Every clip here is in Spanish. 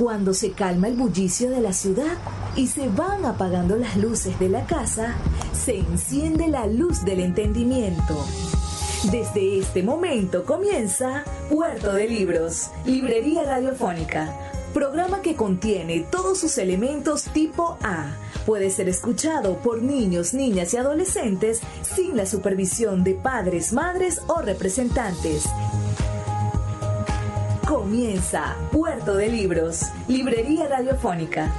Cuando se calma el bullicio de la ciudad y se van apagando las luces de la casa, se enciende la luz del entendimiento. Desde este momento comienza Puerto de Libros, Librería Radiofónica, programa que contiene todos sus elementos tipo A. Puede ser escuchado por niños, niñas y adolescentes sin la supervisión de padres, madres o representantes. Comienza Puerto de Libros, Librería Radiofónica.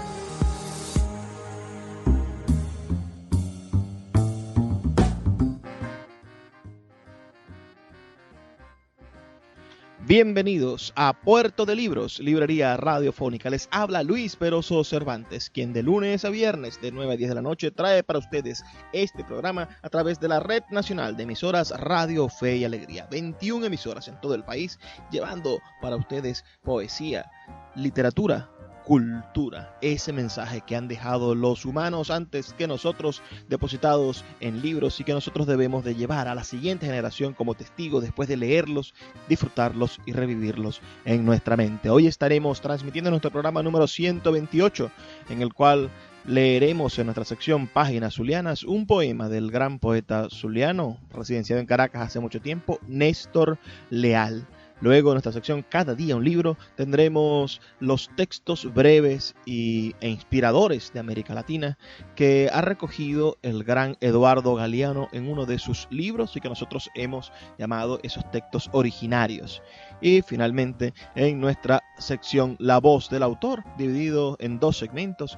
Bienvenidos a Puerto de Libros, Librería Radiofónica. Les habla Luis Peroso Cervantes, quien de lunes a viernes de 9 a 10 de la noche trae para ustedes este programa a través de la Red Nacional de Emisoras Radio Fe y Alegría. 21 emisoras en todo el país, llevando para ustedes poesía, literatura, cultura, ese mensaje que han dejado los humanos antes que nosotros, depositados en libros y que nosotros debemos de llevar a la siguiente generación como testigo después de leerlos, disfrutarlos y revivirlos en nuestra mente. Hoy estaremos transmitiendo nuestro programa número 128, en el cual leeremos en nuestra sección Páginas Zulianas un poema del gran poeta zuliano, residenciado en Caracas hace mucho tiempo, Néstor Leal. Luego, en nuestra sección Cada Día un Libro, tendremos los textos breves e inspiradores de América Latina que ha recogido el gran Eduardo Galeano en uno de sus libros y que nosotros hemos llamado esos textos originarios. Y finalmente, en nuestra sección La Voz del Autor, dividido en dos segmentos,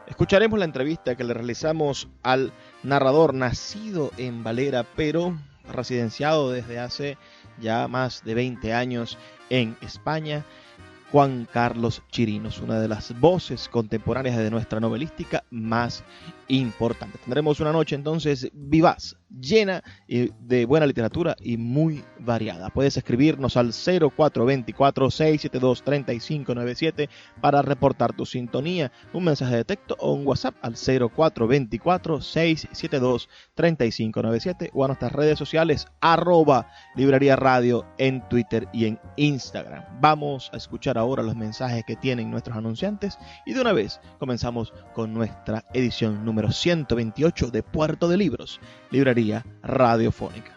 escucharemos la entrevista que le realizamos al narrador nacido en Valera, pero residenciado desde hace ya más de 20 años en España, Juan Carlos Chirinos, una de las voces contemporáneas de nuestra novelística más importante. Tendremos una noche entonces vivaz, llena de buena literatura y muy variada. Puedes escribirnos al 0424-672-3597 para reportar tu sintonía, un mensaje de texto o un WhatsApp al 0424-672-3597 o a nuestras redes sociales @Librería Radio en Twitter y en Instagram. Vamos a escuchar ahora los mensajes que tienen nuestros anunciantes y de una vez comenzamos con nuestra edición número 128 de Puerto de Libros, Librería Radiofónica.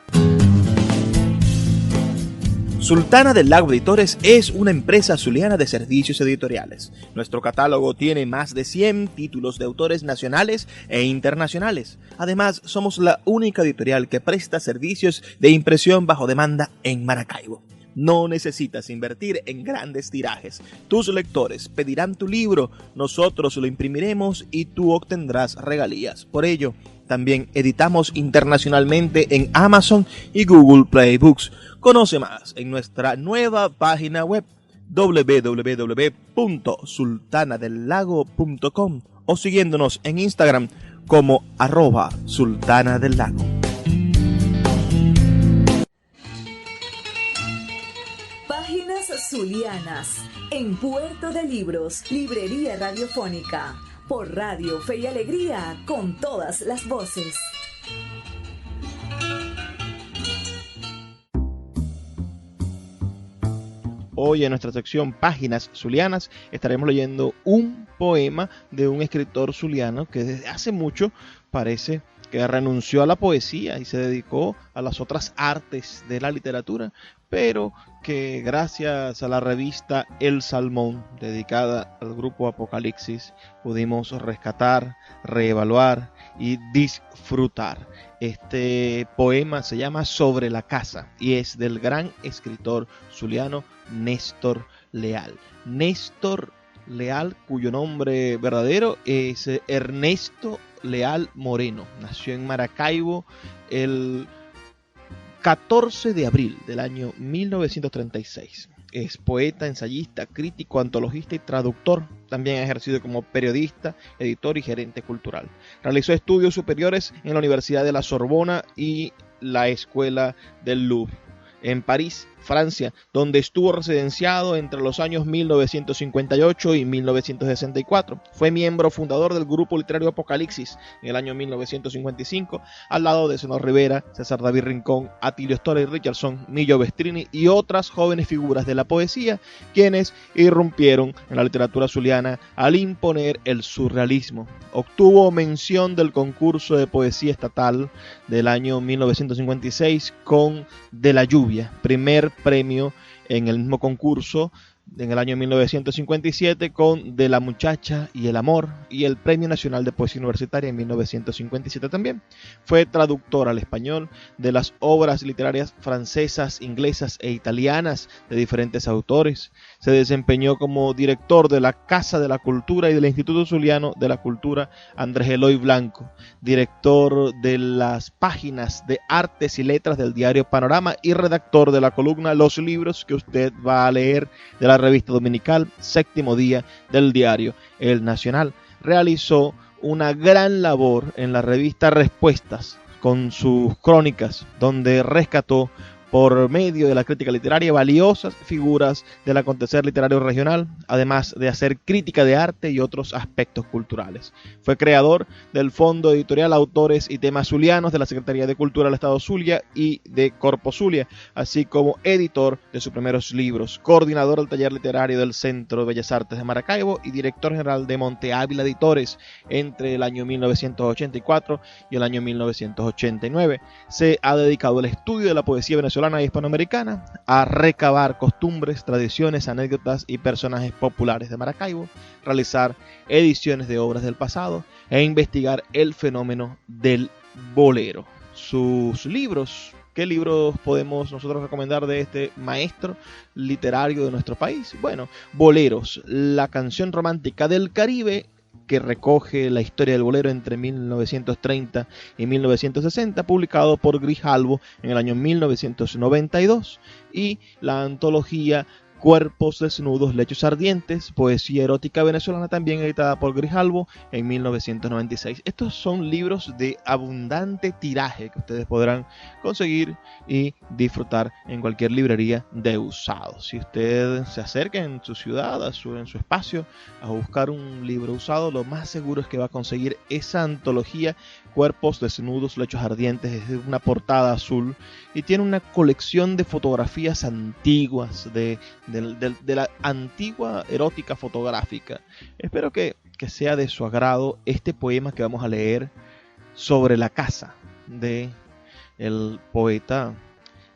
Sultana del Lago Editores es una empresa zuliana de servicios editoriales. Nuestro catálogo tiene más de 100 títulos de autores nacionales e internacionales. Además, somos la única editorial que presta servicios de impresión bajo demanda en Maracaibo. No necesitas invertir en grandes tirajes. Tus lectores pedirán tu libro, nosotros lo imprimiremos y tú obtendrás regalías. Por ello, también editamos internacionalmente en Amazon y Google Play Books. Conoce más en nuestra nueva página web www.sultanadelago.com o siguiéndonos en Instagram como @sultanadelago. Páginas Zulianas, en Puerto de Libros, Librería Radiofónica, por Radio Fe y Alegría, con todas las voces. Hoy en nuestra sección Páginas Zulianas estaremos leyendo un poema de un escritor zuliano que desde hace mucho parece que renunció a la poesía y se dedicó a las otras artes de la literatura, pero que gracias a la revista El Salmón, dedicada al grupo Apocalipsis, pudimos rescatar, reevaluar y disfrutar. Este poema se llama Sobre la casa y es del gran escritor zuliano Néstor Leal. Néstor Leal, cuyo nombre verdadero es Ernesto Leal Moreno. Nació en Maracaibo el 14 de abril del año 1936. Es poeta, ensayista, crítico, antologista y traductor. También ha ejercido como periodista, editor y gerente cultural. Realizó estudios superiores en la Universidad de la Sorbona y la Escuela del Louvre. En París Francia, donde estuvo residenciado entre los años 1958 y 1964. Fue miembro fundador del grupo literario Apocalipsis en el año 1955, al lado de Zenón Rivera, César David Rincón, Atilio Story Richardson, Millo Bestrini y otras jóvenes figuras de la poesía, quienes irrumpieron en la literatura zuliana al imponer el surrealismo. Obtuvo mención del concurso de poesía estatal del año 1956 con De la lluvia, primer premio en el mismo concurso en el año 1957 con De la muchacha y el amor, y el Premio Nacional de Poesía Universitaria en 1957 también. Fue traductor al español de las obras literarias francesas, inglesas e italianas de diferentes autores. Se desempeñó como director de la Casa de la Cultura y del Instituto Zuliano de la Cultura Andrés Eloy Blanco, director de las páginas de artes y letras del diario Panorama y redactor de la columna Los libros que usted va a leer de la revista dominical Séptimo Día del diario El Nacional. Realizó una gran labor en la revista Respuestas con sus crónicas, donde rescató por medio de la crítica literaria valiosas figuras del acontecer literario regional, además de hacer crítica de arte y otros aspectos culturales. Fue creador del Fondo Editorial Autores y Temas Zulianos de la Secretaría de Cultura del Estado Zulia y de Corpo Zulia, así como editor de sus primeros libros, coordinador del taller literario del Centro de Bellas Artes de Maracaibo y director general de Monte Ávila Editores entre el año 1984 y el año 1989. Se ha dedicado al estudio de la poesía venezolana y hispanoamericana, a recabar costumbres, tradiciones, anécdotas y personajes populares de Maracaibo, realizar ediciones de obras del pasado e investigar el fenómeno del bolero. Sus libros, ¿qué libros podemos nosotros recomendar de este maestro literario de nuestro país? Bueno, Boleros, la canción romántica del Caribe, que recoge la historia del bolero entre 1930 y 1960, publicado por Grijalbo en el año 1992, y la antología Cuerpos desnudos, lechos ardientes, poesía erótica venezolana, también editada por Grijalbo en 1996. Estos son libros de abundante tiraje que ustedes podrán conseguir y disfrutar en cualquier librería de usados. Si usted se acerca en su ciudad, en su espacio, a buscar un libro usado, lo más seguro es que va a conseguir esa antología Cuerpos desnudos, lechos ardientes. Es una portada azul y tiene una colección de fotografías antiguas de la antigua erótica fotográfica. Espero que sea de su agrado este poema que vamos a leer sobre la casa de el poeta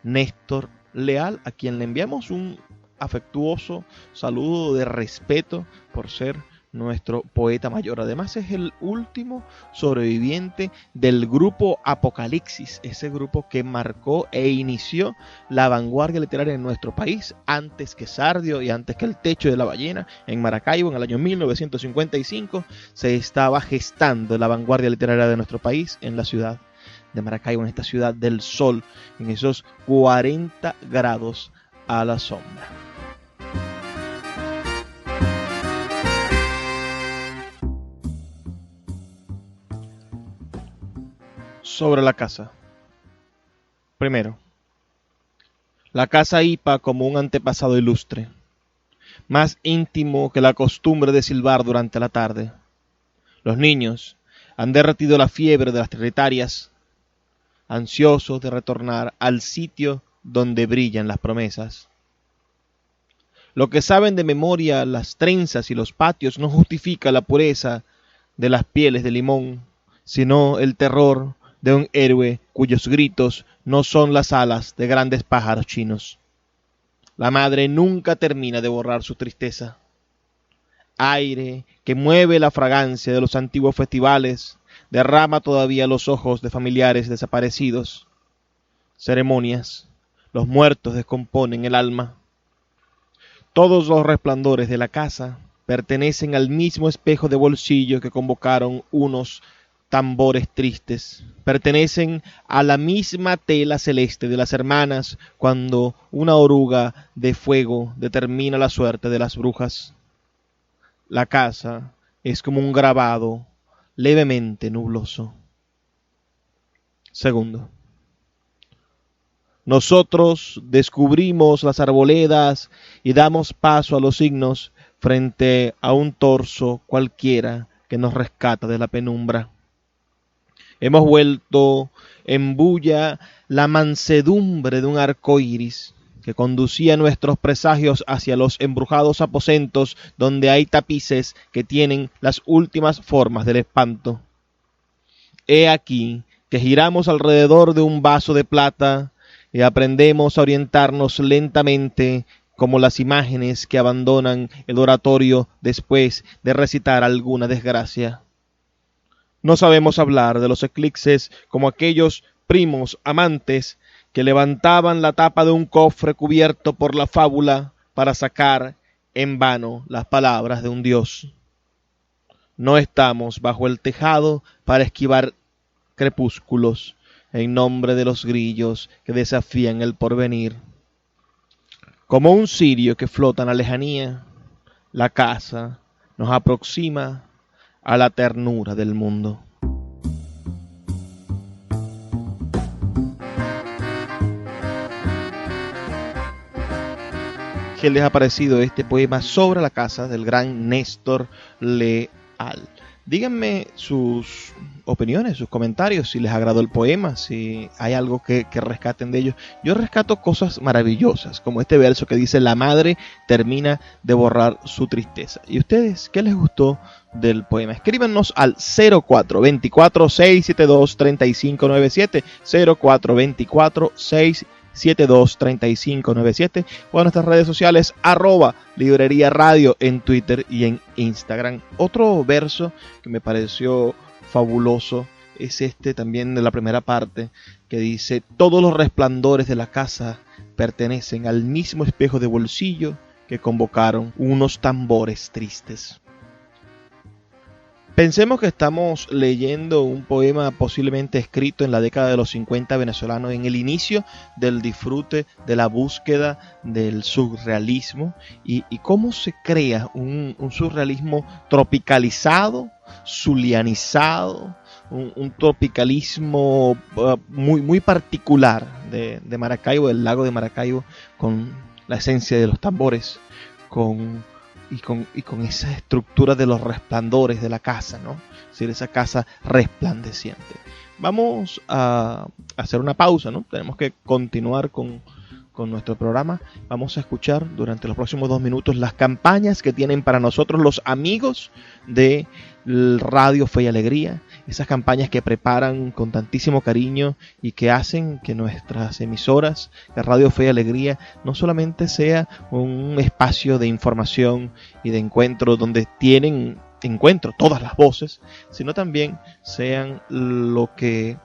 Néstor Leal, a quien le enviamos un afectuoso saludo de respeto por ser nuestro poeta mayor. Además es el último sobreviviente del grupo Apocalipsis, ese grupo que marcó e inició la vanguardia literaria en nuestro país, antes que Sardio y antes que El Techo de la Ballena. En Maracaibo, en el año 1955, se estaba gestando la vanguardia literaria de nuestro país en la ciudad de Maracaibo, en esta ciudad del sol, en esos 40 grados a la sombra. Sobre la casa. Primero, la casa hipa como un antepasado ilustre, más íntimo que la costumbre de silbar durante la tarde. Los niños han derretido la fiebre de las trinitarias, ansiosos de retornar al sitio donde brillan las promesas. Lo que saben de memoria las trenzas y los patios no justifica la pureza de las pieles de limón, sino el terror de un héroe cuyos gritos no son las alas de grandes pájaros chinos. La madre nunca termina de borrar su tristeza. Aire que mueve la fragancia de los antiguos festivales, derrama todavía los ojos de familiares desaparecidos. Ceremonias, los muertos descomponen el alma. Todos los resplandores de la casa pertenecen al mismo espejo de bolsillo que convocaron unos tambores tristes, pertenecen a la misma tela celeste de las hermanas cuando una oruga de fuego determina la suerte de las brujas. La casa es como un grabado levemente nubloso. Segundo, nosotros descubrimos las arboledas y damos paso a los signos frente a un torso cualquiera que nos rescata de la penumbra. Hemos vuelto en bulla la mansedumbre de un arco iris que conducía nuestros presagios hacia los embrujados aposentos donde hay tapices que tienen las últimas formas del espanto. He aquí que giramos alrededor de un vaso de plata y aprendemos a orientarnos lentamente como las imágenes que abandonan el oratorio después de recitar alguna desgracia. No sabemos hablar de los eclipses como aquellos primos amantes que levantaban la tapa de un cofre cubierto por la fábula para sacar en vano las palabras de un dios. No estamos bajo el tejado para esquivar crepúsculos en nombre de los grillos que desafían el porvenir. Como un cirio que flota en la lejanía, la casa nos aproxima a la ternura del mundo. ¿Qué les ha parecido este poema sobre la casa del gran Néstor Leal? Díganme sus opiniones, sus comentarios, si les agradó el poema, si hay algo que rescaten de ellos. Yo rescato cosas maravillosas, como este verso que dice: la madre termina de borrar su tristeza. ¿Y ustedes qué les gustó del poema? Escríbanos al 0424-672-3597, 0424-672-3597 o a nuestras redes sociales @Librería Radio en Twitter y en Instagram. Otro verso que me pareció fabuloso es este también de la primera parte, que dice: todos los resplandores de la casa pertenecen al mismo espejo de bolsillo que convocaron unos tambores tristes. Pensemos que estamos leyendo un poema posiblemente escrito en la década de los 50 venezolano, en el inicio del disfrute de la búsqueda del surrealismo y cómo se crea un surrealismo tropicalizado, zulianizado, un tropicalismo muy particular de Maracaibo, del lago de Maracaibo, con la esencia de los tambores, con esa estructura de los resplandores de la casa, ¿no? Es decir, esa casa resplandeciente. Vamos a hacer una pausa, ¿no? Tenemos que continuar con nuestro programa. Vamos a escuchar durante los próximos 2 minutos las campañas que tienen para nosotros los amigos de Radio Fe y Alegría, esas campañas que preparan con tantísimo cariño y que hacen que nuestras emisoras, que Radio Fe y Alegría, no solamente sea un espacio de información y de encuentro donde tienen encuentro todas las voces, sino también sean lo que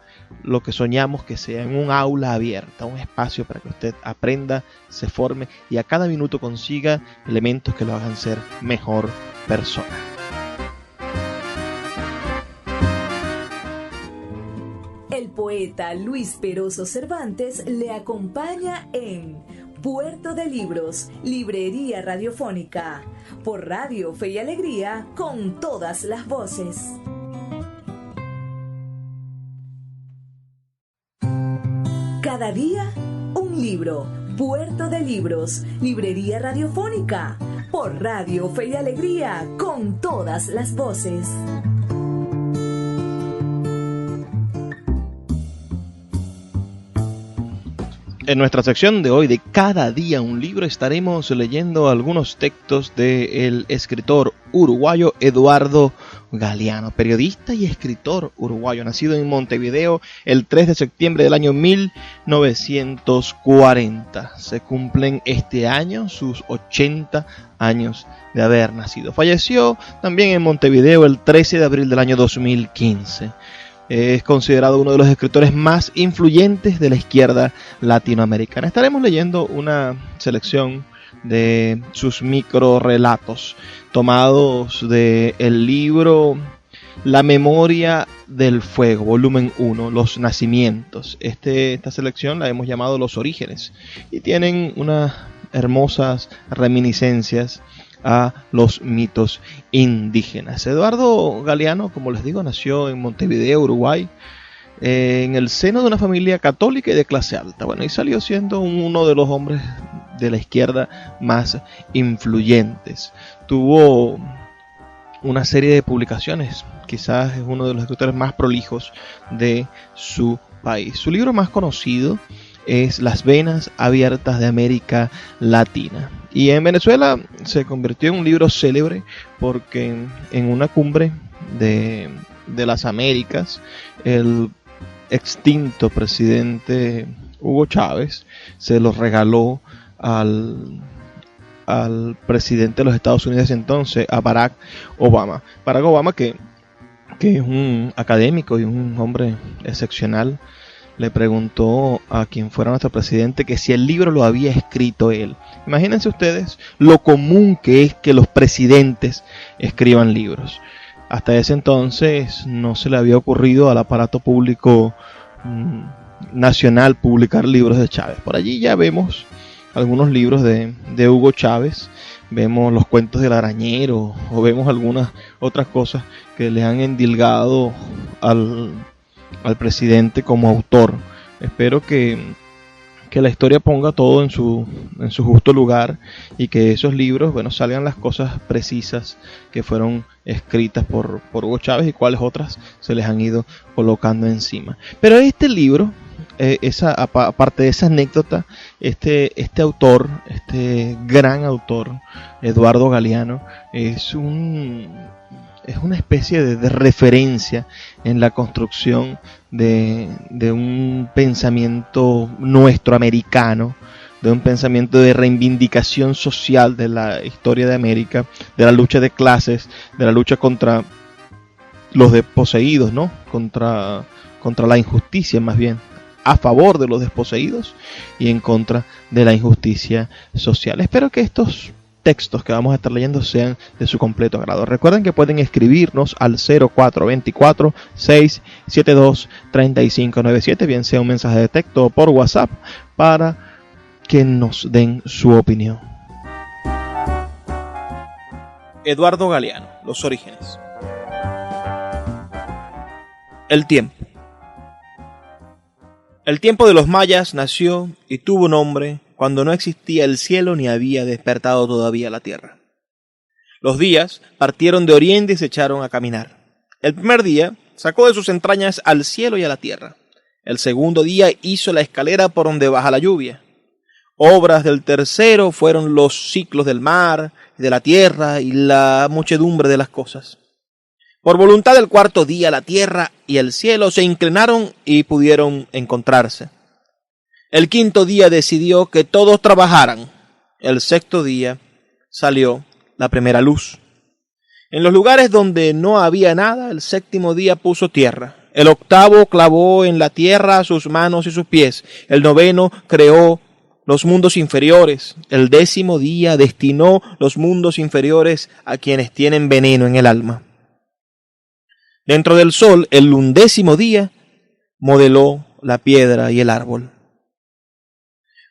soñamos que sea, en un aula abierta, un espacio para que usted aprenda, se forme y a cada minuto consiga elementos que lo hagan ser mejor persona. El poeta Luis Peroso Cervantes le acompaña en Puerto de Libros, Librería Radiofónica, por Radio Fe y Alegría, con todas las voces. Cada día, un libro. Puerto de Libros, Librería Radiofónica, por Radio Fe y Alegría, con todas las voces. En nuestra sección de hoy de Cada día un libro estaremos leyendo algunos textos del escritor uruguayo Eduardo Galeano, periodista y escritor uruguayo, nacido en Montevideo el 3 de septiembre del año 1940. Se cumplen este año sus 80 años de haber nacido. Falleció también en Montevideo el 13 de abril del año 2015. Es considerado uno de los escritores más influyentes de la izquierda latinoamericana. Estaremos leyendo una selección de sus microrelatos tomados del libro La Memoria del Fuego, volumen 1, Los Nacimientos. Esta selección la hemos llamado Los Orígenes y tienen unas hermosas reminiscencias a los mitos indígenas. Eduardo Galeano, como les digo, nació en Montevideo, Uruguay. en el seno de una familia católica y de clase alta. Bueno, y salió siendo uno de los hombres de la izquierda más influyentes. Tuvo una serie de publicaciones, quizás es uno de los escritores más prolijos de su país. Su libro más conocido es Las venas abiertas de América Latina. Y en Venezuela se convirtió en un libro célebre porque en una cumbre de las Américas, el extinto presidente Hugo Chávez se lo regaló al presidente de los Estados Unidos entonces, a Barack Obama. Barack Obama, que es un académico y un hombre excepcional, le preguntó a quien fuera nuestro presidente que si el libro lo había escrito él. Imagínense ustedes lo común que es que los presidentes escriban libros. Hasta ese entonces no se le había ocurrido al aparato público nacional publicar libros de Chávez. Por allí ya vemos algunos libros de Hugo Chávez, vemos los cuentos del arañero o vemos algunas otras cosas que le han endilgado al presidente como autor. Espero que la historia ponga todo en su justo lugar y que esos libros, bueno, salgan las cosas precisas que fueron escritas por Hugo Chávez y cuáles otras se les han ido colocando encima. Pero este libro, aparte de esa anécdota, este autor, este gran autor, Eduardo Galeano, es una especie de referencia en la construcción de un pensamiento nuestro americano, de un pensamiento de reivindicación social de la historia de América, de la lucha de clases, de la lucha contra los desposeídos, ¿no? Contra la injusticia, más bien, a favor de los desposeídos y en contra de la injusticia social. Espero que estos textos que vamos a estar leyendo sean de su completo agrado. Recuerden que pueden escribirnos al 0424-672-3597, bien sea un mensaje de texto o por WhatsApp, para que nos den su opinión. Eduardo Galeano, los orígenes. El tiempo. El tiempo de los mayas nació y tuvo nombre cuando no existía el cielo ni había despertado todavía la tierra. Los días partieron de oriente y se echaron a caminar. El primer día sacó de sus entrañas al cielo y a la tierra. El segundo día hizo la escalera por donde baja la lluvia. Obras del tercero fueron los ciclos del mar, de la tierra y la muchedumbre de las cosas. Por voluntad del cuarto día la tierra y el cielo se inclinaron y pudieron encontrarse. El quinto día decidió que todos trabajaran. El sexto día salió la primera luz. En los lugares donde no había nada, el séptimo día puso tierra. El octavo clavó en la tierra sus manos y sus pies. El noveno creó los mundos inferiores. El décimo día destinó los mundos inferiores a quienes tienen veneno en el alma. Dentro del sol, el undécimo día, modeló la piedra y el árbol.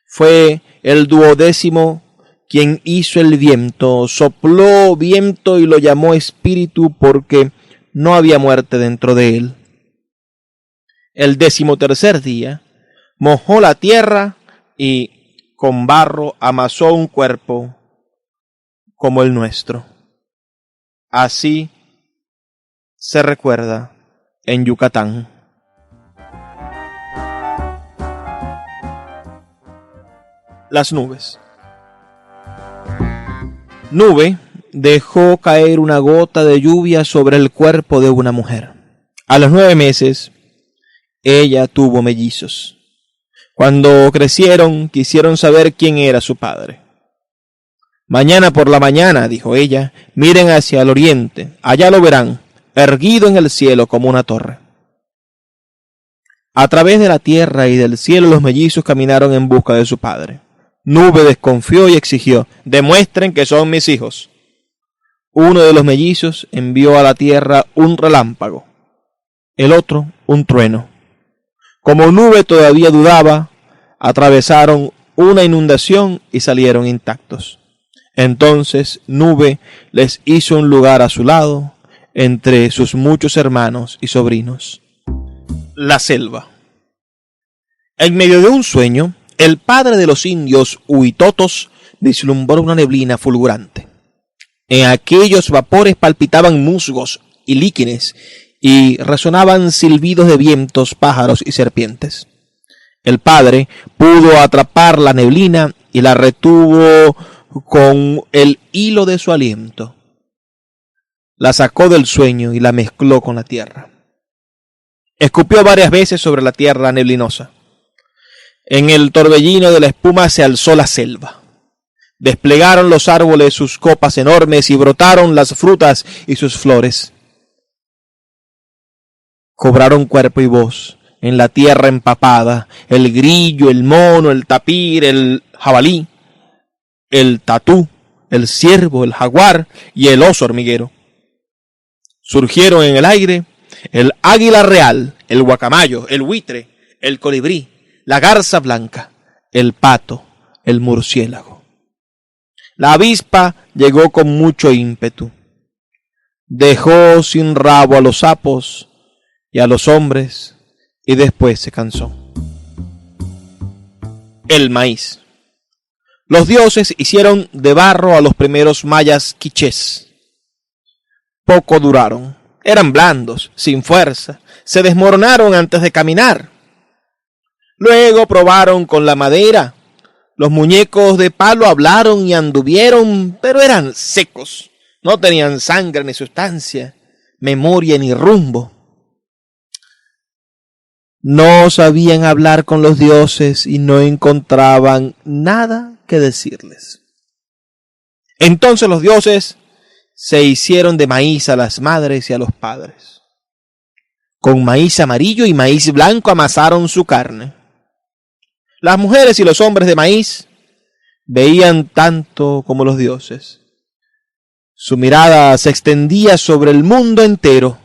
Fue el duodécimo quien hizo el viento, sopló viento y lo llamó espíritu porque no había muerte dentro de él. El 13º día, mojó la tierra y con barro amasó un cuerpo como el nuestro. Así se recuerda en Yucatán. Las nubes. Nube dejó caer una gota de lluvia sobre el cuerpo de una mujer. A los 9 meses, ella tuvo mellizos. Cuando crecieron, quisieron saber quién era su padre. Mañana por la mañana, dijo ella, miren hacia el oriente, allá lo verán, erguido en el cielo como una torre. A través de la tierra y del cielo los mellizos caminaron en busca de su padre. Nube desconfió y exigió, demuestren que son mis hijos. Uno de los mellizos envió a la tierra un relámpago, el otro un trueno. Como Nube todavía dudaba, atravesaron una inundación y salieron intactos. Entonces Nube les hizo un lugar a su lado, entre sus muchos hermanos y sobrinos. La selva. En medio de un sueño, el padre de los indios huitotos vislumbró una neblina fulgurante. En aquellos vapores palpitaban musgos y líquenes y resonaban silbidos de vientos, pájaros y serpientes. El padre pudo atrapar la neblina y la retuvo con el hilo de su aliento. La sacó del sueño y la mezcló con la tierra. Escupió varias veces sobre la tierra neblinosa. En el torbellino de la espuma se alzó la selva. Desplegaron los árboles sus copas enormes y brotaron las frutas y sus flores. Cobraron cuerpo y voz en la tierra empapada, el grillo, el mono, el tapir, el jabalí, el tatú, el ciervo, el jaguar y el oso hormiguero. Surgieron en el aire el águila real, el guacamayo, el buitre, el colibrí, la garza blanca, el pato, el murciélago. La avispa llegó con mucho ímpetu. Dejó sin rabo a los sapos y a los hombres y después se cansó. El maíz. Los dioses hicieron de barro a los primeros mayas quichés. Poco duraron. Eran blandos, sin fuerza. Se desmoronaron antes de caminar. Luego probaron con la madera. Los muñecos de palo hablaron y anduvieron, pero eran secos. No tenían sangre ni sustancia, memoria ni rumbo. No sabían hablar con los dioses y no encontraban nada que decirles. Entonces los dioses se hicieron de maíz a las madres y a los padres. Con maíz amarillo y maíz blanco amasaron su carne. Las mujeres y los hombres de maíz veían tanto como los dioses. Su mirada se extendía sobre el mundo entero.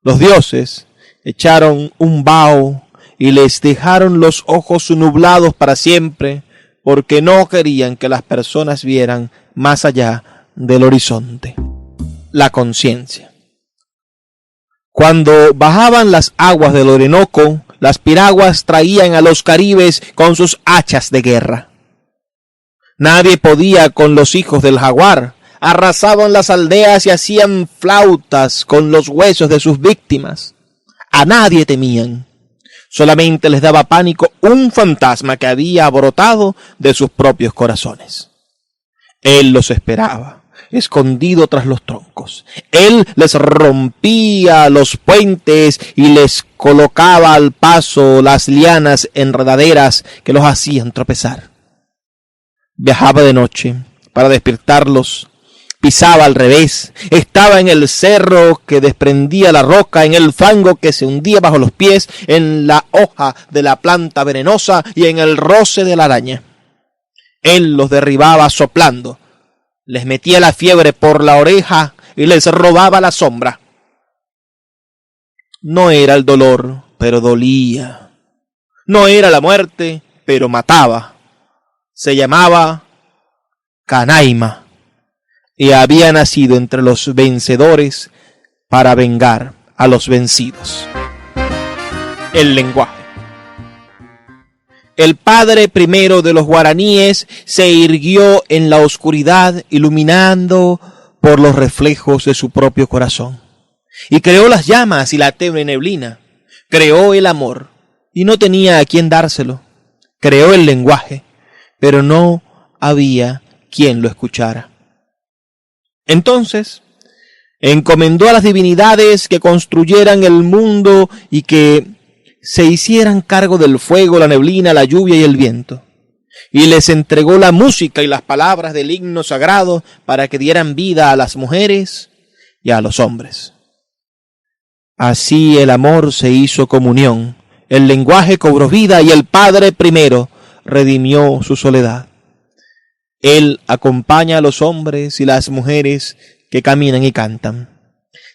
Los dioses echaron un vaho y les dejaron los ojos nublados para siempre, porque no querían que las personas vieran más allá del horizonte. La conciencia. Cuando bajaban las aguas del Orinoco, las piraguas traían a los caribes con sus hachas de guerra. Nadie podía con los hijos del jaguar. Arrasaban las aldeas y hacían flautas con los huesos de sus víctimas. A nadie temían. Solamente les daba pánico un fantasma que había brotado de sus propios corazones. Él los esperaba, escondido tras los troncos. Él les rompía los puentes y les colocaba al paso las lianas enredaderas que los hacían tropezar. Viajaba de noche para despertarlos. Pisaba al revés, estaba en el cerro que desprendía la roca, en el fango que se hundía bajo los pies, en la hoja de la planta venenosa y en el roce de la araña. Él los derribaba soplando, les metía la fiebre por la oreja y les robaba la sombra. No era el dolor, pero dolía. No era la muerte, pero mataba. Se llamaba Canaima. Y había nacido entre los vencedores para vengar a los vencidos. El lenguaje. El padre primero de los guaraníes se irguió en la oscuridad, iluminando por los reflejos de su propio corazón. Y creó las llamas y la tenue neblina. Creó el amor y no tenía a quién dárselo. Creó el lenguaje, pero no había quien lo escuchara. Entonces, encomendó a las divinidades que construyeran el mundo y que se hicieran cargo del fuego, la neblina, la lluvia y el viento. Y les entregó la música y las palabras del himno sagrado para que dieran vida a las mujeres y a los hombres. Así el amor se hizo comunión, el lenguaje cobró vida y el Padre primero redimió su soledad. Él acompaña a los hombres y las mujeres que caminan y cantan.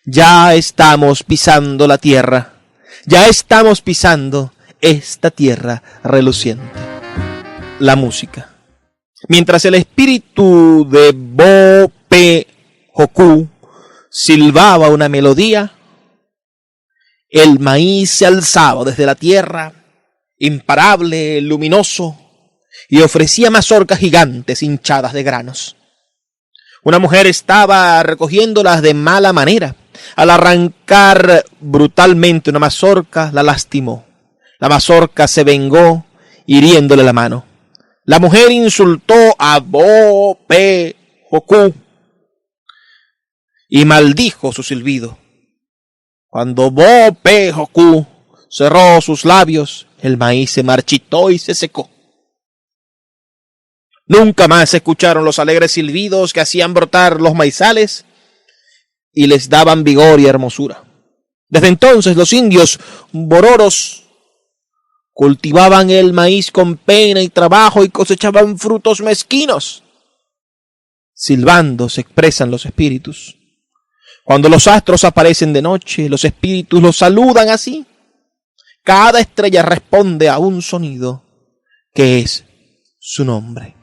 Ya estamos pisando la tierra. Ya estamos pisando esta tierra reluciente. La música. Mientras el espíritu de Bo-Pe-Hoku silbaba una melodía, El maíz se alzaba desde la tierra, imparable, luminoso, y ofrecía mazorcas gigantes hinchadas de granos. Una mujer estaba recogiéndolas de mala manera. Al arrancar brutalmente una mazorca, la lastimó. La mazorca se vengó, hiriéndole la mano. La mujer insultó a Bo-Pe-Joku y maldijo su silbido. Cuando Bo-Pe-Joku cerró sus labios, el maíz se marchitó y se secó. Nunca más se escucharon los alegres silbidos que hacían brotar los maizales y les daban vigor y hermosura. Desde entonces los indios bororos cultivaban el maíz con pena y trabajo y cosechaban frutos mezquinos. Silbando se expresan los espíritus. Cuando los astros aparecen de noche, los espíritus los saludan así. Cada estrella responde a un sonido que es su nombre.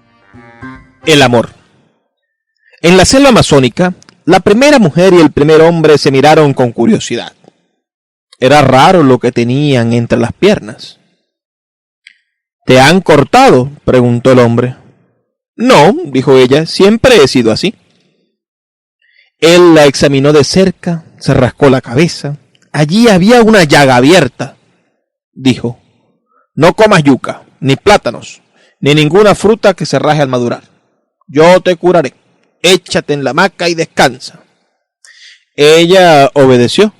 El amor. En la selva amazónica, la primera mujer y el primer hombre se miraron con curiosidad. Era raro lo que tenían entre las piernas. ¿Te han cortado?, preguntó el hombre. No, dijo ella, siempre he sido así. Él la examinó de cerca, se rascó la cabeza. Allí había una llaga abierta. Dijo, no comas yuca, ni plátanos, ni ninguna fruta que se raje al madurar. Yo te curaré. Échate en la hamaca y descansa. Ella obedeció.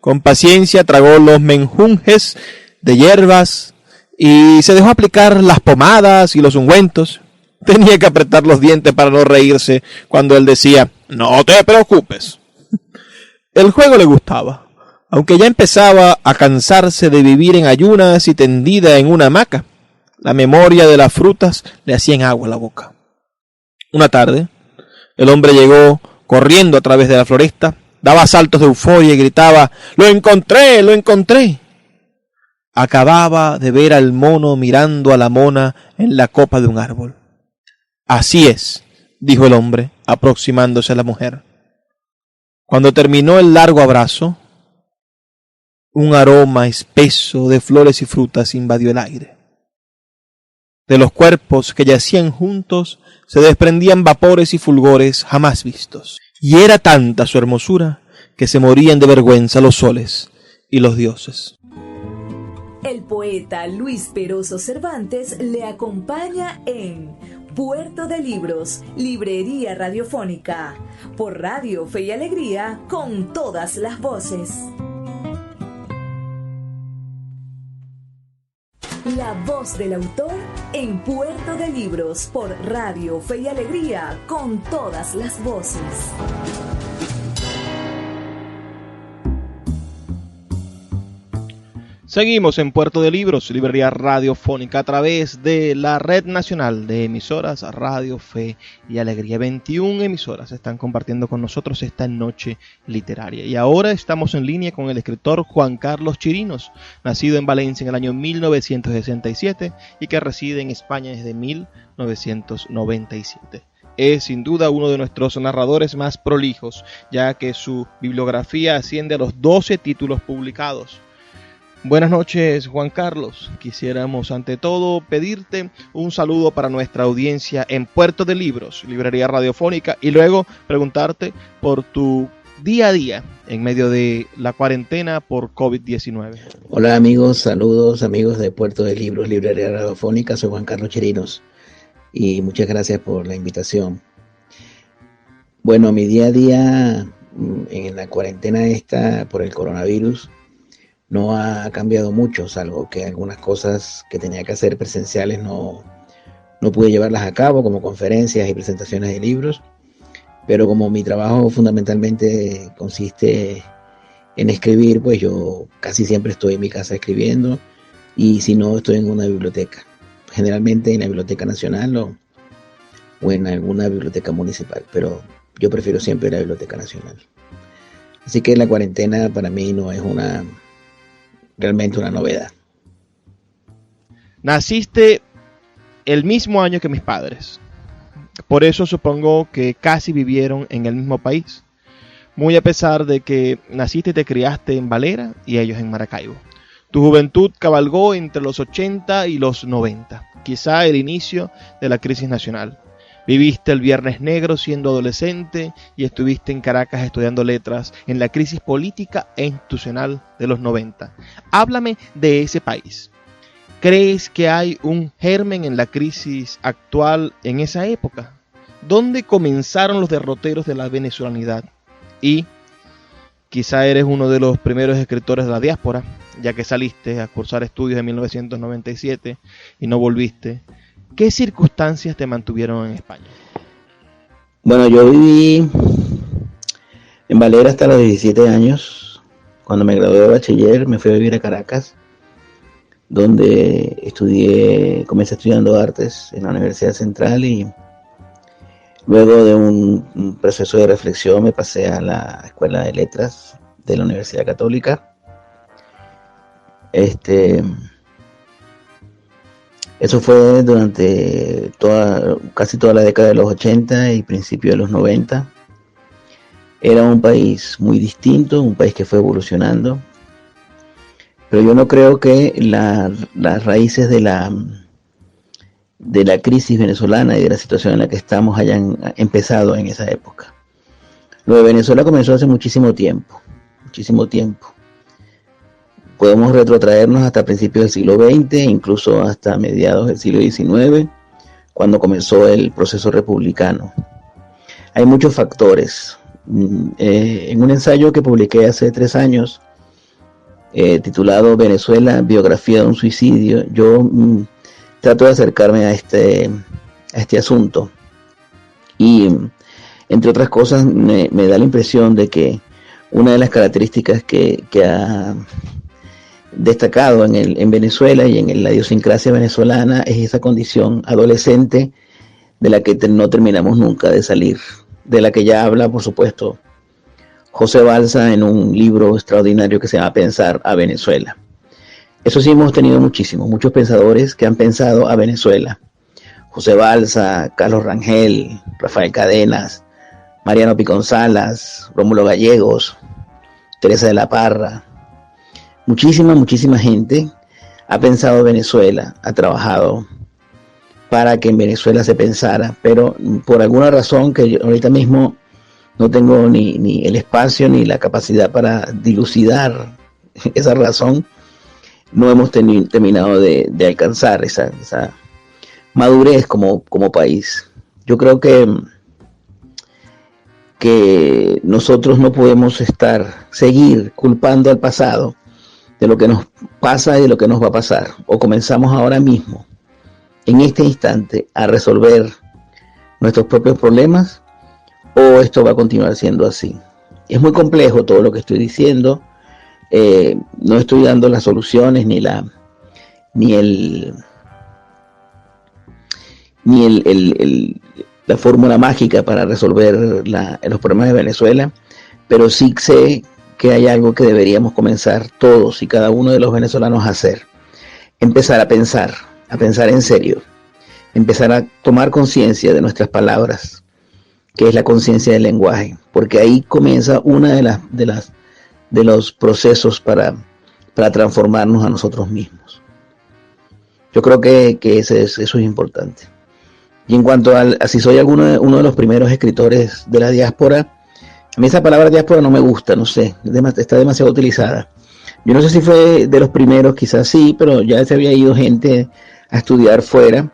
Con paciencia tragó los menjunjes de hierbas y se dejó aplicar las pomadas y los ungüentos. Tenía que apretar los dientes para no reírse cuando él decía, no te preocupes. El juego le gustaba, aunque ya empezaba a cansarse de vivir en ayunas y tendida en una hamaca. La memoria de las frutas le hacían agua a la boca. Una tarde, el hombre llegó corriendo a través de la floresta, daba saltos de euforia y gritaba, ¡lo encontré, lo encontré! Acababa de ver al mono mirando a la mona en la copa de un árbol. Así es, dijo el hombre, aproximándose a la mujer. Cuando terminó el largo abrazo, un aroma espeso de flores y frutas invadió el aire. De los cuerpos que yacían juntos se desprendían vapores y fulgores jamás vistos. Y era tanta su hermosura que se morían de vergüenza los soles y los dioses. El poeta Luis Peroso Cervantes le acompaña en Puerto de Libros, Librería Radiofónica, por Radio Fe y Alegría, con todas las voces. La voz del autor en Puerto de Libros por Radio Fe y Alegría con todas las voces. Seguimos en Puerto de Libros, librería radiofónica a través de la Red Nacional de Emisoras Radio Fe y Alegría. 21 emisoras están compartiendo con nosotros esta noche literaria. Y ahora estamos en línea con el escritor Juan Carlos Chirinos, nacido en Valencia en el año 1967 y que reside en España desde 1997. Es sin duda uno de nuestros narradores más prolijos, ya que su bibliografía asciende a los 12 títulos publicados. Buenas noches, Juan Carlos. Quisiéramos ante todo pedirte un saludo para nuestra audiencia en Puerto de Libros, librería radiofónica, y luego preguntarte por tu día a día en medio de la cuarentena por COVID-19. Hola amigos, saludos amigos de Puerto de Libros, librería radiofónica. Soy Juan Carlos Chirinos y muchas gracias por la invitación. Bueno, mi día a día en la cuarentena esta por el coronavirus no ha cambiado mucho, salvo que algunas cosas que tenía que hacer presenciales no pude llevarlas a cabo, como conferencias y presentaciones de libros, pero como mi trabajo fundamentalmente consiste en escribir, pues yo casi siempre estoy en mi casa escribiendo, y si no, estoy en una biblioteca, generalmente en la Biblioteca Nacional o en alguna biblioteca municipal, pero yo prefiero siempre la Biblioteca Nacional. Así que la cuarentena para mí no es realmente una novedad. Naciste el mismo año que mis padres. Por eso supongo que casi vivieron en el mismo país. muy a pesar de que naciste y te criaste en Valera y ellos en Maracaibo. Tu juventud cabalgó entre los 80 y los 90, quizá el inicio de la crisis nacional. Viviste el Viernes Negro siendo adolescente y estuviste en Caracas estudiando letras en la crisis política e institucional de los 90. Háblame de ese país. ¿Crees que hay un germen en la crisis actual en esa época? ¿Dónde comenzaron los derroteros de la venezolanidad? Y quizá eres uno de los primeros escritores de la diáspora, ya que saliste a cursar estudios en 1997 y no volviste. ¿Qué circunstancias te mantuvieron en España? Bueno, yo viví en Valera hasta los 17 años. Cuando me gradué de bachiller me fui a vivir a Caracas, donde comencé estudiando artes en la Universidad Central y luego de un proceso de reflexión me pasé a la Escuela de Letras de la Universidad Católica. Eso fue durante casi toda la década de los 80 y principios de los 90. Era un país muy distinto, un país que fue evolucionando. Pero yo no creo que las raíces de la crisis venezolana y de la situación en la que estamos hayan empezado en esa época. Lo de Venezuela comenzó hace muchísimo tiempo. Podemos retrotraernos hasta principios del siglo XX, incluso hasta mediados del siglo XIX, cuando comenzó el proceso republicano. Hay muchos factores. En un ensayo que publiqué hace 3 años, titulado Venezuela, biografía de un suicidio, yo trato de acercarme a este asunto. Y, entre otras cosas, me da la impresión de que una de las características que ha destacado en Venezuela y en la idiosincrasia venezolana es esa condición adolescente de la que no terminamos nunca de salir, de la que ya habla, por supuesto, José Balsa en un libro extraordinario que se llama Pensar a Venezuela. Eso sí, hemos tenido muchos pensadores que han pensado a Venezuela. José Balsa, Carlos Rangel, Rafael Cadenas, Mariano Piconsalas, Rómulo Gallegos, Teresa de la Parra. Muchísima gente ha pensado Venezuela, ha trabajado para que en Venezuela se pensara, pero por alguna razón que yo ahorita mismo no tengo ni el espacio ni la capacidad para dilucidar esa razón, no hemos terminado de alcanzar esa madurez como país. Yo creo que nosotros no podemos seguir culpando al pasado de lo que nos pasa y de lo que nos va a pasar. O comenzamos ahora mismo, en este instante, a resolver nuestros propios problemas, o esto va a continuar siendo así. Es muy complejo todo lo que estoy diciendo. No estoy dando las soluciones ni la fórmula mágica para resolver los problemas de Venezuela, pero sí sé que hay algo que deberíamos comenzar todos y cada uno de los venezolanos a hacer. Empezar a pensar en serio, empezar a tomar conciencia de nuestras palabras, que es la conciencia del lenguaje, porque ahí comienza una de los procesos para transformarnos a nosotros mismos. Yo creo que eso es importante. Y en cuanto a si soy uno de los primeros escritores de la diáspora, a mí esa palabra diáspora no me gusta, no sé, está demasiado utilizada. Yo no sé si fue de los primeros, quizás sí, pero ya se había ido gente a estudiar fuera.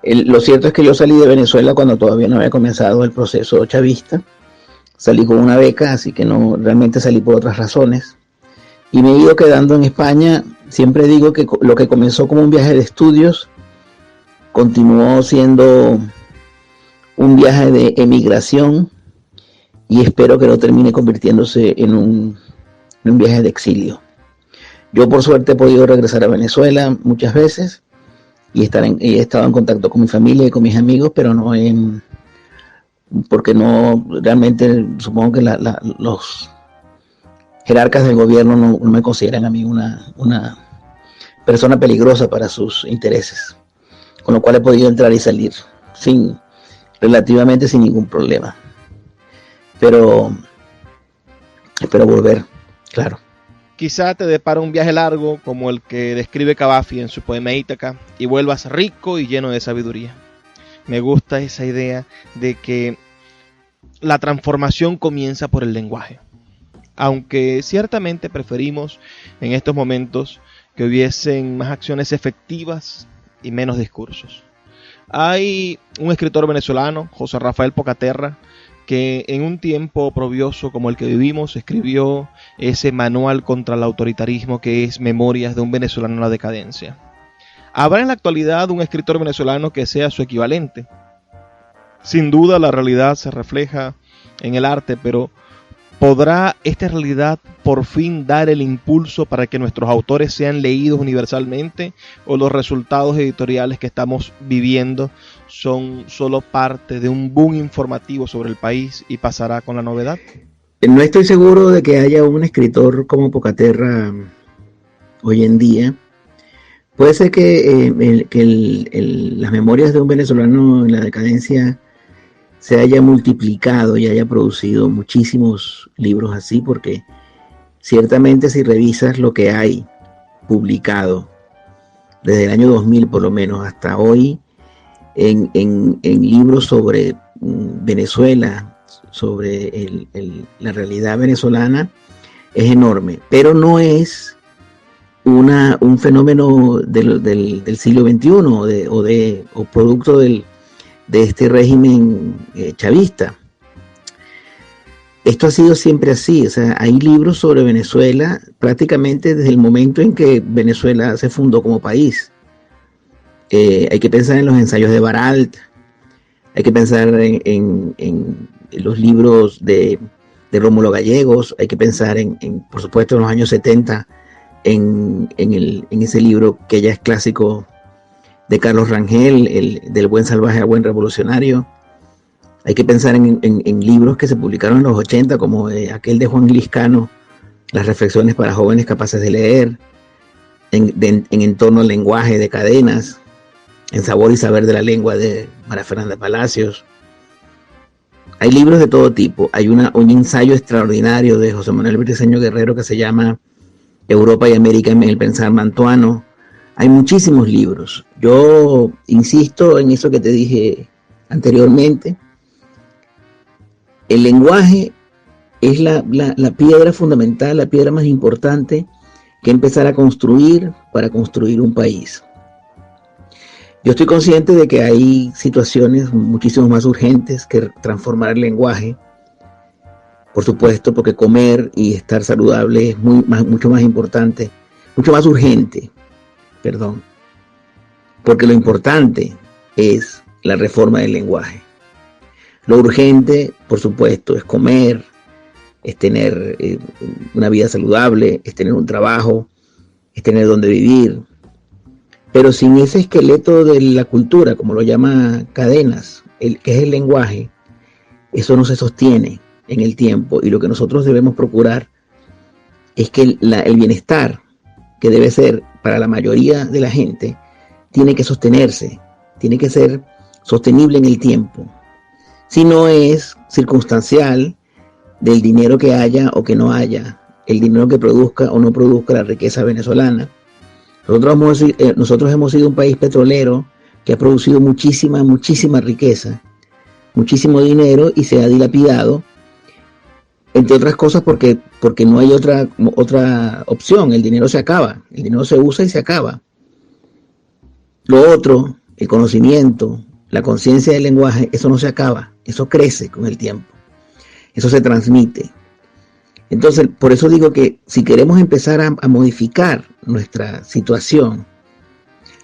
Lo cierto es que yo salí de Venezuela cuando todavía no había comenzado el proceso chavista. Salí con una beca, así que no realmente salí por otras razones. Y me he ido quedando en España. Siempre digo que lo que comenzó como un viaje de estudios continuó siendo un viaje de emigración y espero que no termine convirtiéndose en un viaje de exilio. Yo por suerte he podido regresar a Venezuela muchas veces y he estado en contacto con mi familia y con mis amigos, pero porque no realmente supongo que los jerarcas del gobierno no me consideran a mí una persona peligrosa para sus intereses, con lo cual he podido entrar y salir relativamente sin ningún problema. Pero espero volver, claro. Quizá te depara un viaje largo como el que describe Cavafy en su poema Ítaca y vuelvas rico y lleno de sabiduría. Me gusta esa idea de que la transformación comienza por el lenguaje. Aunque ciertamente preferimos en estos momentos que hubiesen más acciones efectivas y menos discursos. Hay un escritor venezolano, José Rafael Pocaterra, que en un tiempo oprobioso como el que vivimos escribió ese manual contra el autoritarismo que es Memorias de un venezolano en la decadencia. ¿Habrá en la actualidad un escritor venezolano que sea su equivalente? Sin duda la realidad se refleja en el arte, pero ¿podrá esta realidad por fin dar el impulso para que nuestros autores sean leídos universalmente? ¿O los resultados editoriales que estamos viviendo son solo parte de un boom informativo sobre el país y pasará con la novedad? No estoy seguro de que haya un escritor como Pocaterra hoy en día. Puede ser que las memorias de un venezolano en la decadencia se haya multiplicado y haya producido muchísimos libros así, porque ciertamente si revisas lo que hay publicado desde el año 2000 por lo menos hasta hoy en libros sobre Venezuela, sobre la realidad venezolana, es enorme, pero no es un fenómeno del siglo XXI o producto de este régimen chavista. Esto ha sido siempre así, o sea, hay libros sobre Venezuela prácticamente desde el momento en que Venezuela se fundó como país. Hay que pensar en los ensayos de Baralt, hay que pensar en los libros de Rómulo Gallegos, hay que pensar por supuesto, en los años 70, en ese libro que ya es clásico de Carlos Rangel, del buen salvaje al buen revolucionario. Hay que pensar en libros que se publicaron en los 80, como aquel de Juan Liscano, Las reflexiones para jóvenes capaces de leer, en torno al lenguaje de Cadenas, En sabor y saber de la lengua de María Fernanda Palacios. Hay libros de todo tipo. Hay un ensayo extraordinario de José Manuel Briceño Guerrero que se llama Europa y América en el pensar mantuano. Hay muchísimos libros. Yo insisto en eso que te dije anteriormente. El lenguaje es la piedra fundamental, la piedra más importante que empezar a construir para construir un país. Yo estoy consciente de que hay situaciones muchísimo más urgentes que transformar el lenguaje. Por supuesto, porque comer y estar saludable es mucho más importante, mucho más urgente. Porque lo importante es la reforma del lenguaje. Lo urgente, por supuesto, es comer, es tener una vida saludable, es tener un trabajo, es tener donde vivir. Pero sin ese esqueleto de la cultura, como lo llama Cadenas, que es el lenguaje, eso no se sostiene en el tiempo. Y lo que nosotros debemos procurar es que el bienestar, que debe ser para la mayoría de la gente, tiene que sostenerse, tiene que ser sostenible en el tiempo. Si no es circunstancial del dinero que haya o que no haya, el dinero que produzca o no produzca la riqueza venezolana. Nosotros hemos sido un país petrolero que ha producido muchísima riqueza, muchísimo dinero, y se ha dilapidado, entre otras cosas porque no hay otra opción. El dinero se acaba, el dinero se usa y se acaba. Lo otro, el conocimiento, la conciencia del lenguaje, eso no se acaba, eso crece con el tiempo, eso se transmite. Entonces, por eso digo que si queremos empezar a modificar nuestra situación,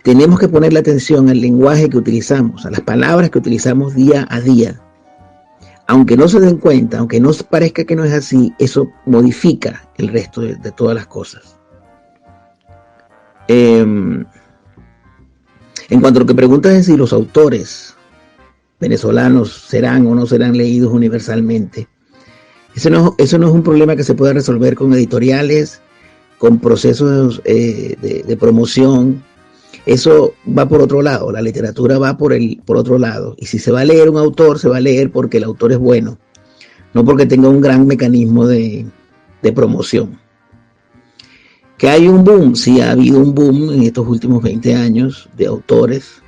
tenemos que ponerle atención al lenguaje que utilizamos, a las palabras que utilizamos día a día. Aunque no se den cuenta, aunque no parezca que no es así, eso modifica el resto de todas las cosas. En cuanto a lo que preguntas es si los autores venezolanos serán o no serán leídos universalmente, eso no es un problema que se pueda resolver con editoriales, con procesos de promoción. Eso va por otro lado, la literatura va por otro lado. Y si se va a leer un autor, se va a leer porque el autor es bueno, no porque tenga un gran mecanismo de de promoción. ¿Que hay un boom? Sí, ha habido un boom en estos últimos 20 años de autores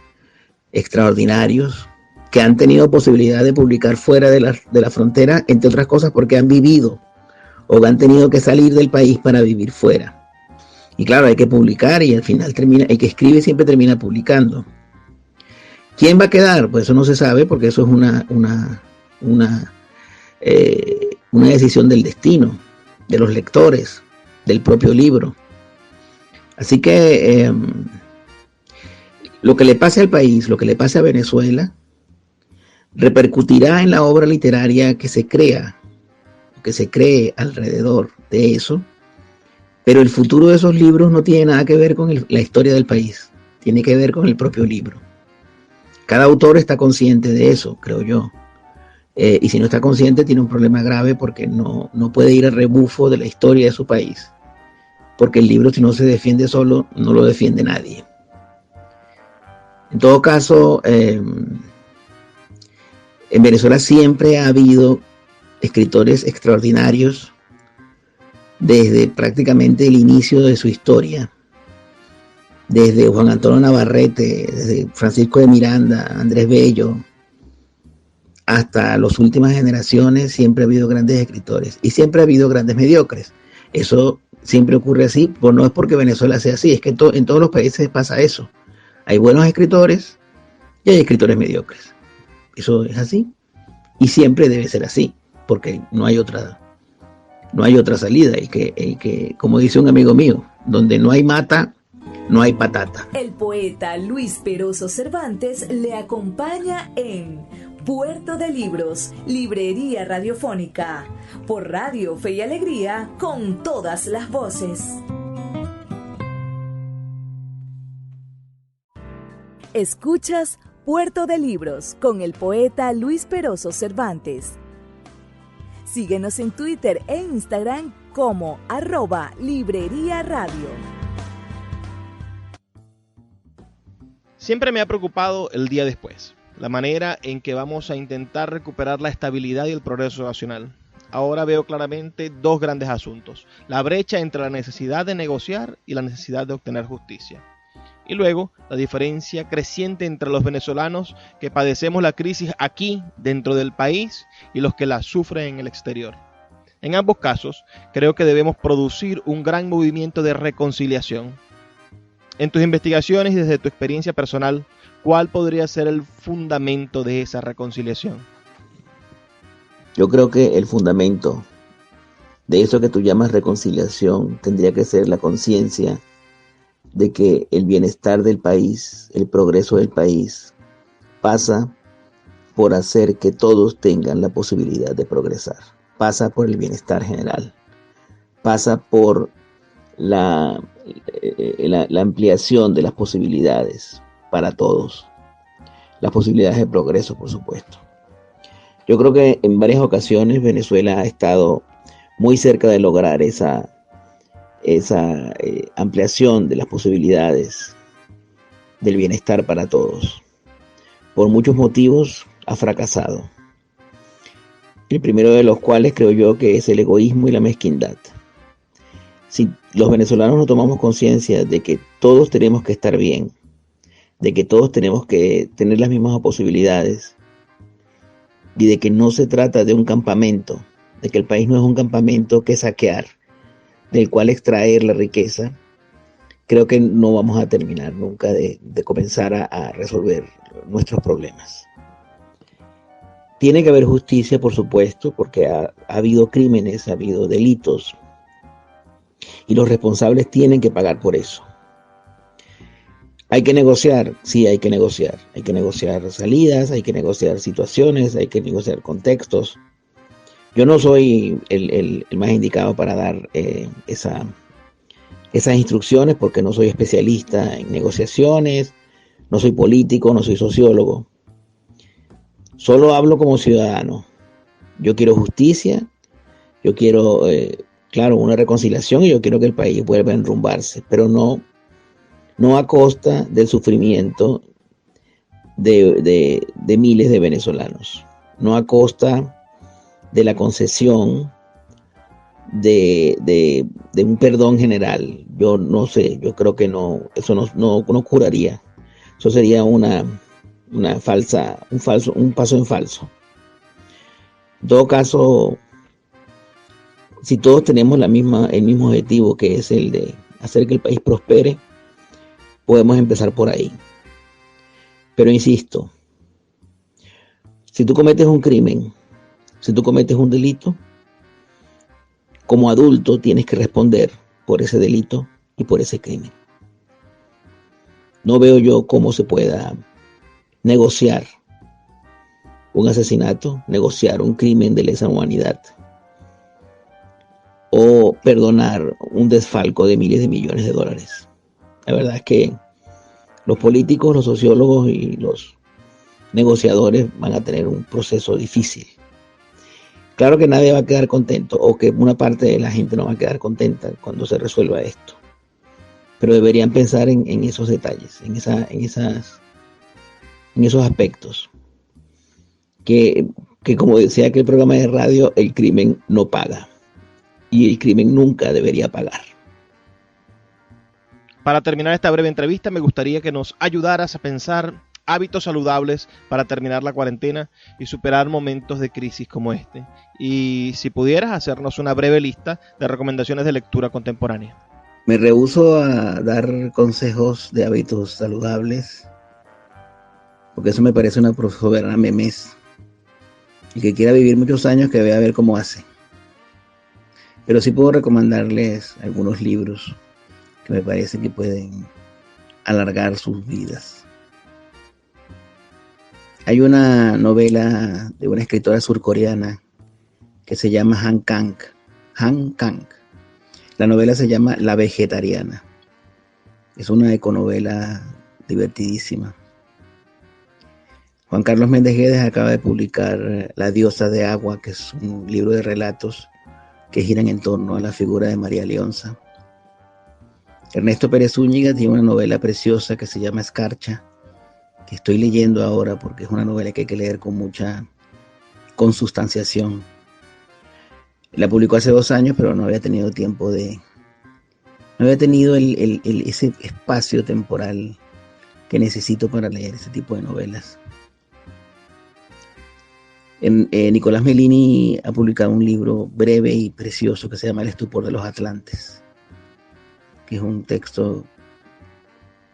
extraordinarios que han tenido posibilidad de publicar fuera de la frontera, entre otras cosas porque han vivido o han tenido que salir del país para vivir fuera. Y claro, hay que publicar y al final el que escribe siempre termina publicando. ¿Quién va a quedar? Pues eso no se sabe porque eso es una decisión del destino, de los lectores, del propio libro. Así que lo que le pase al país, lo que le pase a Venezuela, repercutirá en la obra literaria que se crea, que se cree alrededor de eso, pero el futuro de esos libros no tiene nada que ver con la historia del país, tiene que ver con el propio libro. Cada autor está consciente de eso, creo yo, y si no está consciente tiene un problema grave porque no puede ir al rebufo de la historia de su país, porque el libro, si no se defiende solo, no lo defiende nadie. En todo caso, en Venezuela siempre ha habido escritores extraordinarios desde prácticamente el inicio de su historia, desde Juan Antonio Navarrete, desde Francisco de Miranda, Andrés Bello, hasta las últimas generaciones siempre ha habido grandes escritores y siempre ha habido grandes mediocres. Eso siempre ocurre así, pues no es porque Venezuela sea así, es que en todos los países pasa eso. Hay buenos escritores y hay escritores mediocres. Eso es así y siempre debe ser así, porque no hay otra salida. Y que, como dice un amigo mío, donde no hay mata, no hay patata. El poeta Luis Peroso Cervantes le acompaña en Puerto de Libros, Librería Radiofónica, por Radio Fe y Alegría, con todas las voces. Escuchas Puerto de Libros con el poeta Luis Peroso Cervantes. Síguenos en Twitter e Instagram como @Librería Radio. Siempre me ha preocupado el día después, la manera en que vamos a intentar recuperar la estabilidad y el progreso nacional. Ahora veo claramente dos grandes asuntos: la brecha entre la necesidad de negociar y la necesidad de obtener justicia. Y luego, la diferencia creciente entre los venezolanos que padecemos la crisis aquí, dentro del país, y los que la sufren en el exterior. En ambos casos, creo que debemos producir un gran movimiento de reconciliación. En tus investigaciones y desde tu experiencia personal, ¿cuál podría ser el fundamento de esa reconciliación? Yo creo que el fundamento de eso que tú llamas reconciliación tendría que ser la conciencia de que el bienestar del país, el progreso del país, pasa por hacer que todos tengan la posibilidad de progresar. Pasa por el bienestar general. Pasa por la ampliación de las posibilidades para todos. Las posibilidades de progreso, por supuesto. Yo creo que en varias ocasiones Venezuela ha estado muy cerca de lograr esa ampliación de las posibilidades del bienestar para todos. Por muchos motivos ha fracasado. El primero de los cuales creo yo que es el egoísmo y la mezquindad. Si los venezolanos no tomamos conciencia de que todos tenemos que estar bien, de que todos tenemos que tener las mismas posibilidades y de que no se trata de un campamento, de que el país no es un campamento que saquear, del cual extraer la riqueza, creo que no vamos a terminar nunca de comenzar a resolver nuestros problemas. Tiene que haber justicia, por supuesto, porque ha habido crímenes, ha habido delitos, y los responsables tienen que pagar por eso. Hay que negociar, sí, hay que negociar salidas, hay que negociar situaciones, hay que negociar contextos. Yo no soy el más indicado para dar esas instrucciones porque no soy especialista en negociaciones, no soy político, no soy sociólogo. Solo hablo como ciudadano. Yo quiero justicia, yo quiero, claro, una reconciliación y yo quiero que el país vuelva a enrumbarse, pero no a costa del sufrimiento de miles de venezolanos, no a costa de la concesión de un perdón general. Yo no sé, yo creo que no, eso no curaría. Eso sería un paso en falso. En todo caso, si todos tenemos el mismo objetivo, que es el de hacer que el país prospere, podemos empezar por ahí. Pero insisto, si tú cometes un crimen, si tú cometes un delito, como adulto tienes que responder por ese delito y por ese crimen. No veo yo cómo se pueda negociar un asesinato, negociar un crimen de lesa humanidad o perdonar un desfalco de miles de millones de dólares. La verdad es que los políticos, los sociólogos y los negociadores van a tener un proceso difícil. Claro que nadie va a quedar contento, o que una parte de la gente no va a quedar contenta cuando se resuelva esto. Pero deberían pensar en esos detalles, en esos aspectos. Que como decía aquel programa de radio, el crimen no paga. Y el crimen nunca debería pagar. Para terminar esta breve entrevista, me gustaría que nos ayudaras a pensar hábitos saludables para terminar la cuarentena y superar momentos de crisis como este. Y si pudieras hacernos una breve lista de recomendaciones de lectura contemporánea. Me rehúso a dar consejos de hábitos saludables, porque eso me parece una soberana memez. Y que quiera vivir muchos años, que vea a ver cómo hace. Pero sí puedo recomendarles algunos libros que me parece que pueden alargar sus vidas. Hay una novela de una escritora surcoreana que se llama Han Kang. La novela se llama La Vegetariana. Es una econovela divertidísima. Juan Carlos Méndez Guedes acaba de publicar La Diosa de Agua, que es un libro de relatos que giran en torno a la figura de María Leonza. Ernesto Pérez Zúñiga tiene una novela preciosa que se llama Escarcha, que estoy leyendo ahora porque es una novela que hay que leer con mucha consustanciación. La publicó hace 2 años, pero no había tenido tiempo ese espacio temporal que necesito para leer ese tipo de novelas. Nicolás Melini ha publicado un libro breve y precioso que se llama El estupor de los Atlantes, que es un texto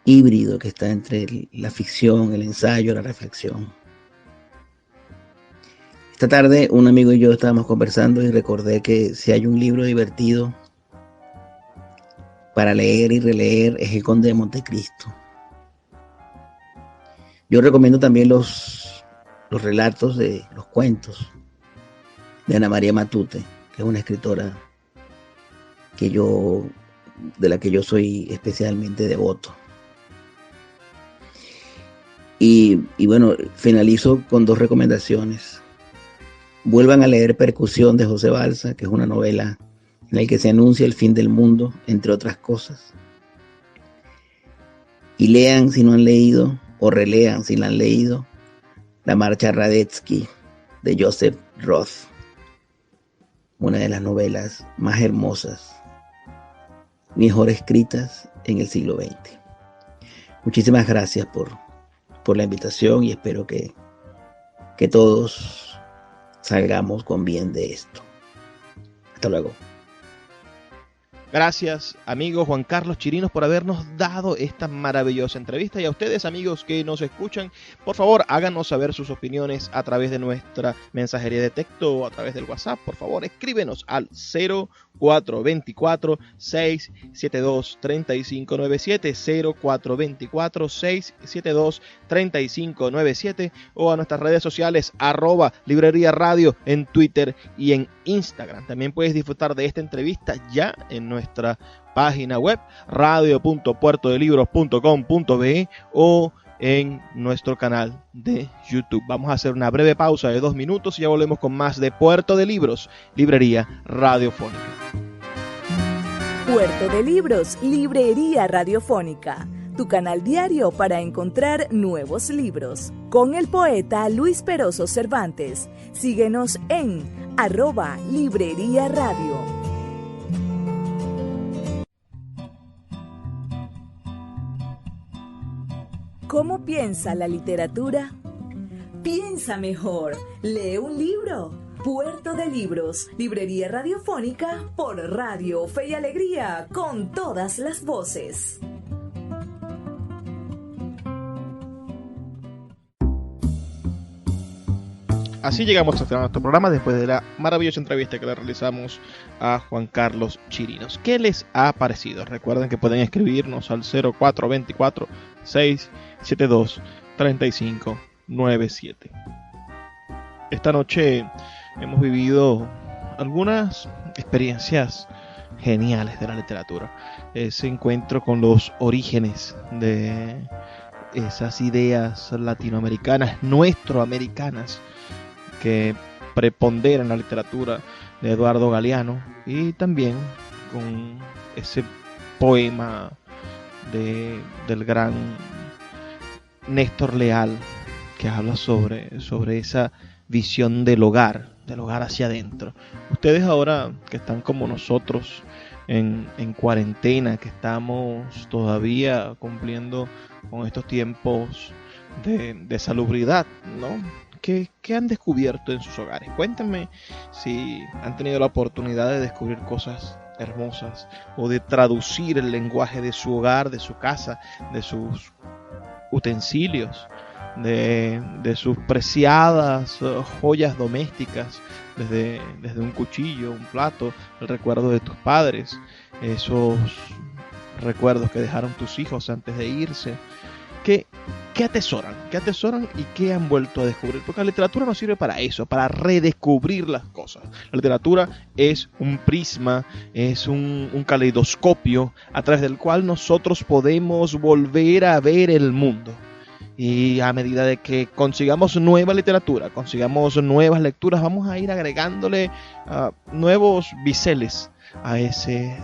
híbrido que está entre la ficción, el ensayo, la reflexión. Esta tarde un amigo y yo estábamos conversando y recordé que si hay un libro divertido para leer y releer es El Conde de Montecristo. Yo recomiendo también los relatos de los cuentos de Ana María Matute, que es una escritora de la que yo soy especialmente devoto. Y bueno, finalizo con 2 recomendaciones. Vuelvan a leer Percusión de José Balsa, que es una novela en la que se anuncia el fin del mundo, entre otras cosas. Y lean, si no han leído, o relean si la han leído, La Marcha Radetzky de Joseph Roth, una de las novelas más hermosas, mejor escritas en el siglo XX. Muchísimas gracias por la invitación y espero que todos salgamos con bien de esto. Hasta luego. Gracias, amigo Juan Carlos Chirinos, por habernos dado esta maravillosa entrevista. Y a ustedes, amigos que nos escuchan, por favor, háganos saber sus opiniones a través de nuestra mensajería de texto o a través del WhatsApp. Por favor, escríbenos al 0424-672-3597, 0424-672-3597, o a nuestras redes sociales, @Librería Radio en Twitter y en Instagram. También puedes disfrutar de esta entrevista ya en nuestra página web radio.puertodelibros.com.be o en nuestro canal de YouTube. Vamos a hacer una breve pausa de 2 minutos y ya volvemos con más de Puerto de Libros, Librería Radiofónica. Puerto de Libros, Librería Radiofónica, tu canal diario para encontrar nuevos libros. Con el poeta Luis Peroso Cervantes. Síguenos en @Librería Radio. ¿Cómo piensa la literatura? Piensa mejor. Lee un libro. Puerto de Libros, librería radiofónica por Radio Fe y Alegría, con todas las voces. Así llegamos hasta nuestro programa después de la maravillosa entrevista que le realizamos a Juan Carlos Chirinos. ¿Qué les ha parecido? Recuerden que pueden escribirnos al 0424-672-3597. Esta noche hemos vivido algunas experiencias geniales de la literatura. Ese encuentro con los orígenes de esas ideas latinoamericanas, nuestroamericanas, que preponderan la literatura de Eduardo Galeano, y también con ese poema del gran Néstor Leal, que habla sobre esa visión del hogar hacia adentro. Ustedes ahora que están como nosotros en cuarentena, que estamos todavía cumpliendo con estos tiempos de salubridad, ¿no? ¿Qué han descubierto en sus hogares? Cuéntenme si han tenido la oportunidad de descubrir cosas hermosas o de traducir el lenguaje de su hogar, de su casa, de sus utensilios, de sus preciadas joyas domésticas, desde un cuchillo, un plato, el recuerdo de tus padres, esos recuerdos que dejaron tus hijos antes de irse. ¿Qué atesoran y qué han vuelto a descubrir? Porque la literatura nos sirve para eso, para redescubrir las cosas. La literatura es un prisma, es un caleidoscopio a través del cual nosotros podemos volver a ver el mundo. Y a medida de que consigamos nueva literatura, consigamos nuevas lecturas, vamos a ir agregándole nuevos biseles a ese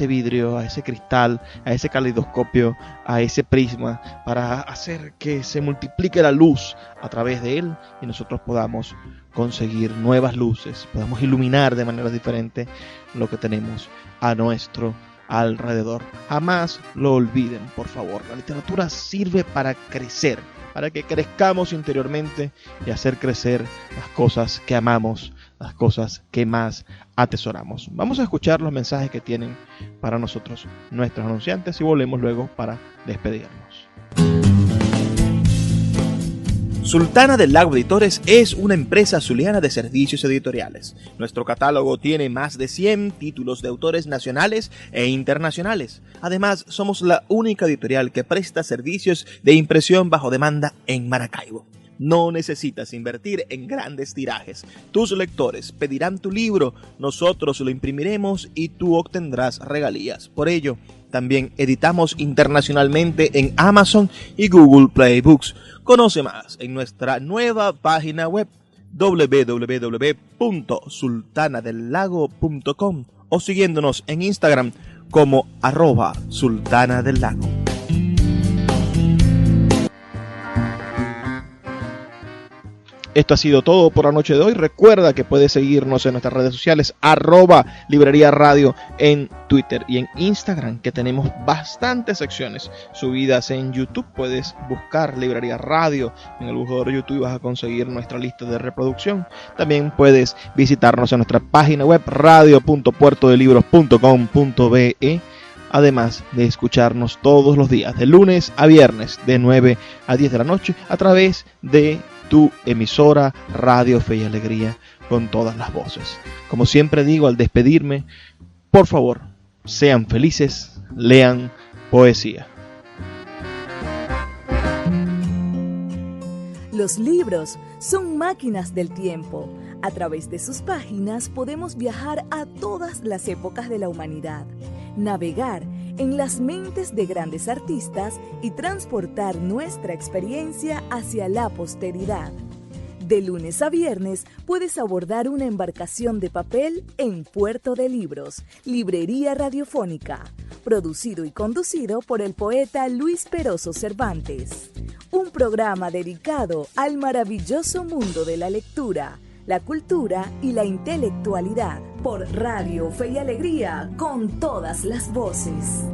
vidrio, a ese cristal, a ese caleidoscopio, a ese prisma, para hacer que se multiplique la luz a través de él y nosotros podamos conseguir nuevas luces, podamos iluminar de manera diferente lo que tenemos a nuestro alrededor. Jamás lo olviden, por favor. La literatura sirve para crecer, para que crezcamos interiormente y hacer crecer las cosas que amamos, las cosas que más atesoramos. Vamos a escuchar los mensajes que tienen para nosotros nuestros anunciantes y volvemos luego para despedirnos. Sultana del Lago Editores es una empresa zuliana de servicios editoriales. Nuestro catálogo tiene más de 100 títulos de autores nacionales e internacionales. Además, somos la única editorial que presta servicios de impresión bajo demanda en Maracaibo. No necesitas invertir en grandes tirajes. Tus lectores pedirán tu libro, nosotros lo imprimiremos y tú obtendrás regalías. Por ello, también editamos internacionalmente en Amazon y Google Play Books. Conoce más en nuestra nueva página web www.sultanadelago.com o siguiéndonos en Instagram como @sultanadelago. Esto ha sido todo por la noche de hoy. Recuerda que puedes seguirnos en nuestras redes sociales @librería radio en Twitter y en Instagram, que tenemos bastantes secciones subidas en YouTube. Puedes buscar Librería Radio en el buscador de YouTube y vas a conseguir nuestra lista de reproducción. También puedes visitarnos en nuestra página web radio.puertodelibros.com.be, además de escucharnos todos los días de lunes a viernes de 9 a 10 de la noche a través de tu emisora Radio Fe y Alegría, con todas las voces. Como siempre digo al despedirme, por favor, sean felices, lean poesía. Los libros son máquinas del tiempo. A través de sus páginas podemos viajar a todas las épocas de la humanidad, navegar en las mentes de grandes artistas y transportar nuestra experiencia hacia la posteridad. De lunes a viernes puedes abordar una embarcación de papel en Puerto de Libros, librería radiofónica, producido y conducido por el poeta Luis Peroso Cervantes. Un programa dedicado al maravilloso mundo de la lectura, la cultura y la intelectualidad, por Radio Fe y Alegría, con todas las voces.